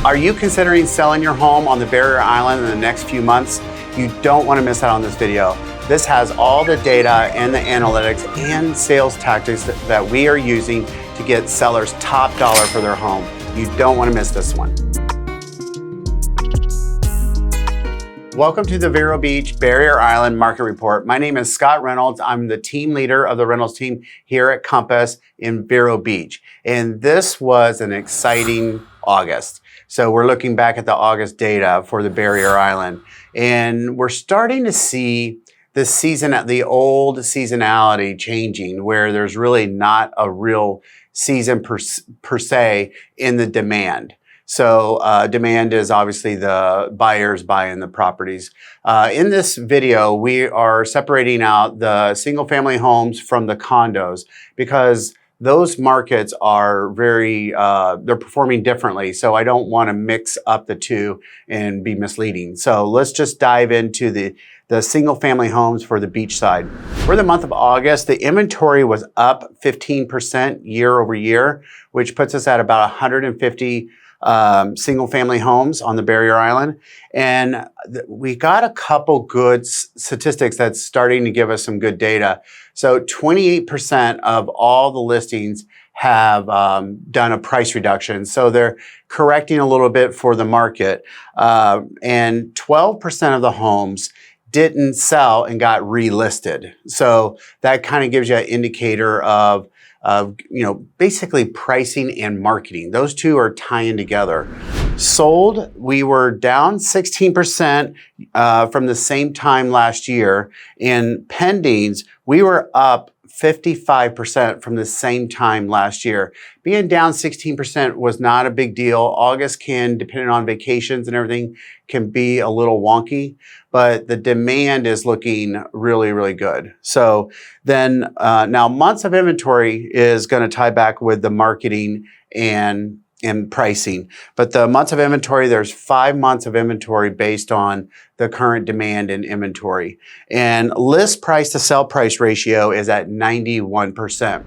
Are you considering selling your home on the Barrier Island in the next few months? You don't want to miss out on this video. This has all the data and the analytics and sales tactics that we are using to get sellers top dollar for their home. You don't want to miss this one. Welcome to the Vero Beach Barrier Island Market Report. My name is Scott Reynolds. I'm the team leader of the Reynolds team here at Compass in Vero Beach. And this was an exciting August. So we're looking back at the August data for the Barrier Island. And we're starting to see the old seasonality changing, where there's really not a real season per se in the demand. So demand is obviously the buyers buying the properties. In this video, we are separating out the single family homes from the condos because those markets are they're performing differently. So I don't want to mix up the two and be misleading. So let's just dive into the single family homes for the beach side. For the month of August, the inventory was up 15% year over year, which puts us at about 150 single family homes on the Barrier Island. And we got a couple good statistics that's starting to give us some good data. So 28% of all the listings have done a price reduction. So they're correcting a little bit for the market. And 12% of the homes didn't sell and got relisted. So that kind of gives you an indicator of basically pricing and marketing. Those two are tying together. Sold, we were down 16% from the same time last year. In pendings, we were up 55% from the same time last year. Being down 16% was not a big deal. August can, depending on vacations and everything, can be a little wonky, but the demand is looking really, really good. So then now months of inventory is going to tie back with the marketing and pricing. But the months of inventory, there's 5 months of inventory based on the current demand and inventory. And list price to sell price ratio is at 91%.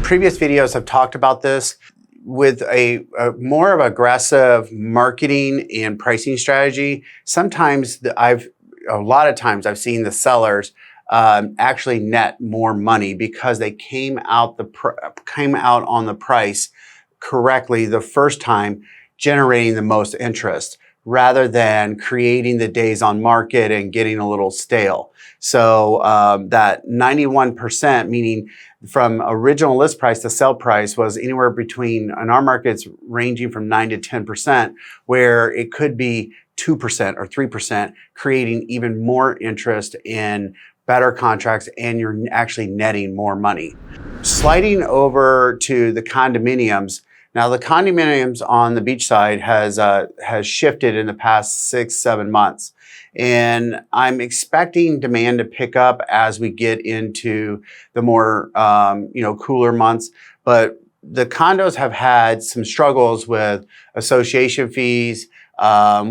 Previous videos have talked about this. With a more of aggressive marketing and pricing strategy, a lot of times I've seen the sellers actually net more money because they came out on the price correctly the first time, generating the most interest rather than creating the days on market and getting a little stale. So that 91%, meaning from original list price to sell price, was anywhere between, in our markets, ranging from 9 to 10%, where it could be 2% or 3%, creating even more interest in better contracts, and you're actually netting more money. Sliding over to the condominiums. Now, the condominiums on the beach side has shifted in the past 6-7 months. And I'm expecting demand to pick up as we get into the more, cooler months. But the condos have had some struggles with association fees,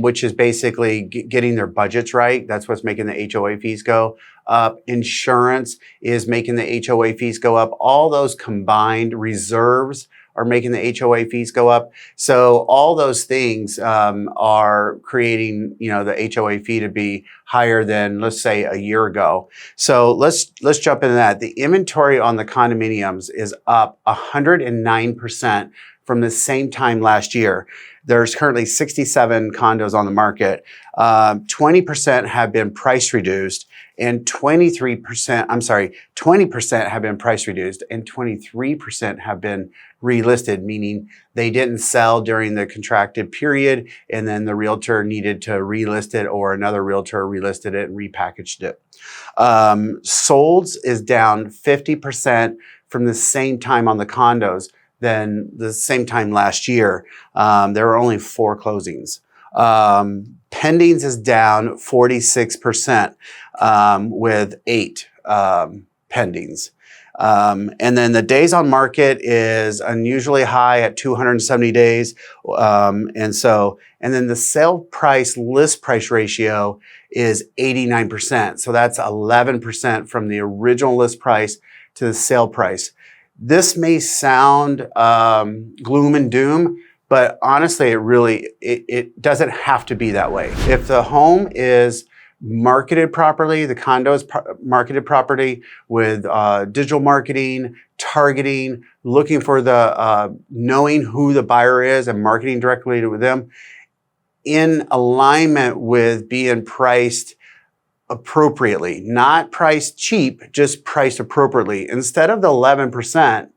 which is basically getting their budgets right. That's what's making the HOA fees go up. Insurance is making the HOA fees go up. All those combined reserves are making the HOA fees go up. So all those things are creating, the HOA fee to be higher than, let's say, a year ago. So let's jump into that. The inventory on the condominiums is up 109% from the same time last year. There's currently 67 condos on the market. 20% have been price reduced, and 20% have been price reduced, and 23% have been relisted, meaning they didn't sell during the contracted period, and then the realtor needed to relist it, or another realtor relisted it and repackaged it. Solds is down 50% from the same time on the condos than the same time last year. There were only 4 closings. Pendings is down 46% with 8 pendings. And then the days on market is unusually high at 270 days. And then the sale price list price ratio is 89%. So that's 11% from the original list price to the sale price. This may sound gloom and doom, But honestly, it doesn't have to be that way. If the home is marketed properly, the condo is marketed properly with digital marketing, targeting, looking for the knowing who the buyer is and marketing directly to them, in alignment with being priced appropriately, not priced cheap, just priced appropriately. Instead of the 11%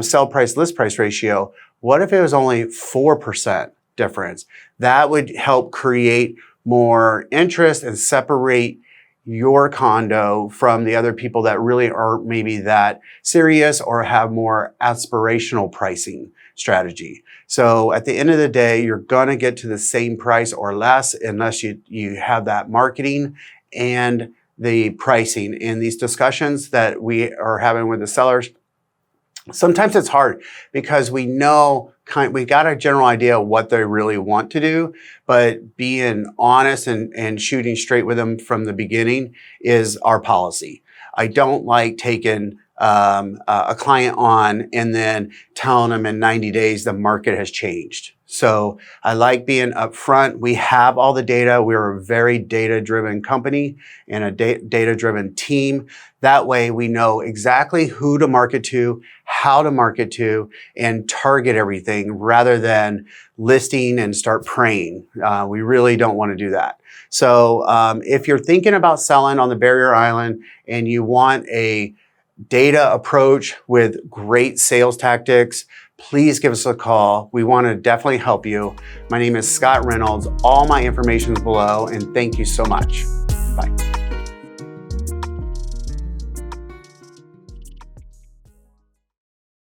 sell price list price ratio, what if it was only 4% difference? That would help create more interest and separate your condo from the other people that really aren't maybe that serious or have more aspirational pricing strategy. So at the end of the day, you're gonna get to the same price or less unless you have that marketing and the pricing. In these discussions that we are having with the sellers, sometimes it's hard because we know we got a general idea of what they really want to do, but being honest and shooting straight with them from the beginning is our policy. I don't like taking a client on and then telling them in 90 days the market has changed. So I like being upfront. We have all the data. We're a very data-driven company and a data-driven team. That way we know exactly who to market to, how to market to, and target everything rather than listing and start praying. We really don't want to do that. So if you're thinking about selling on the Barrier Island and you want a data approach with great sales tactics, please give us a call. We want to definitely help you. My name is Scott Reynolds. All my information is below, and thank you so much. Bye.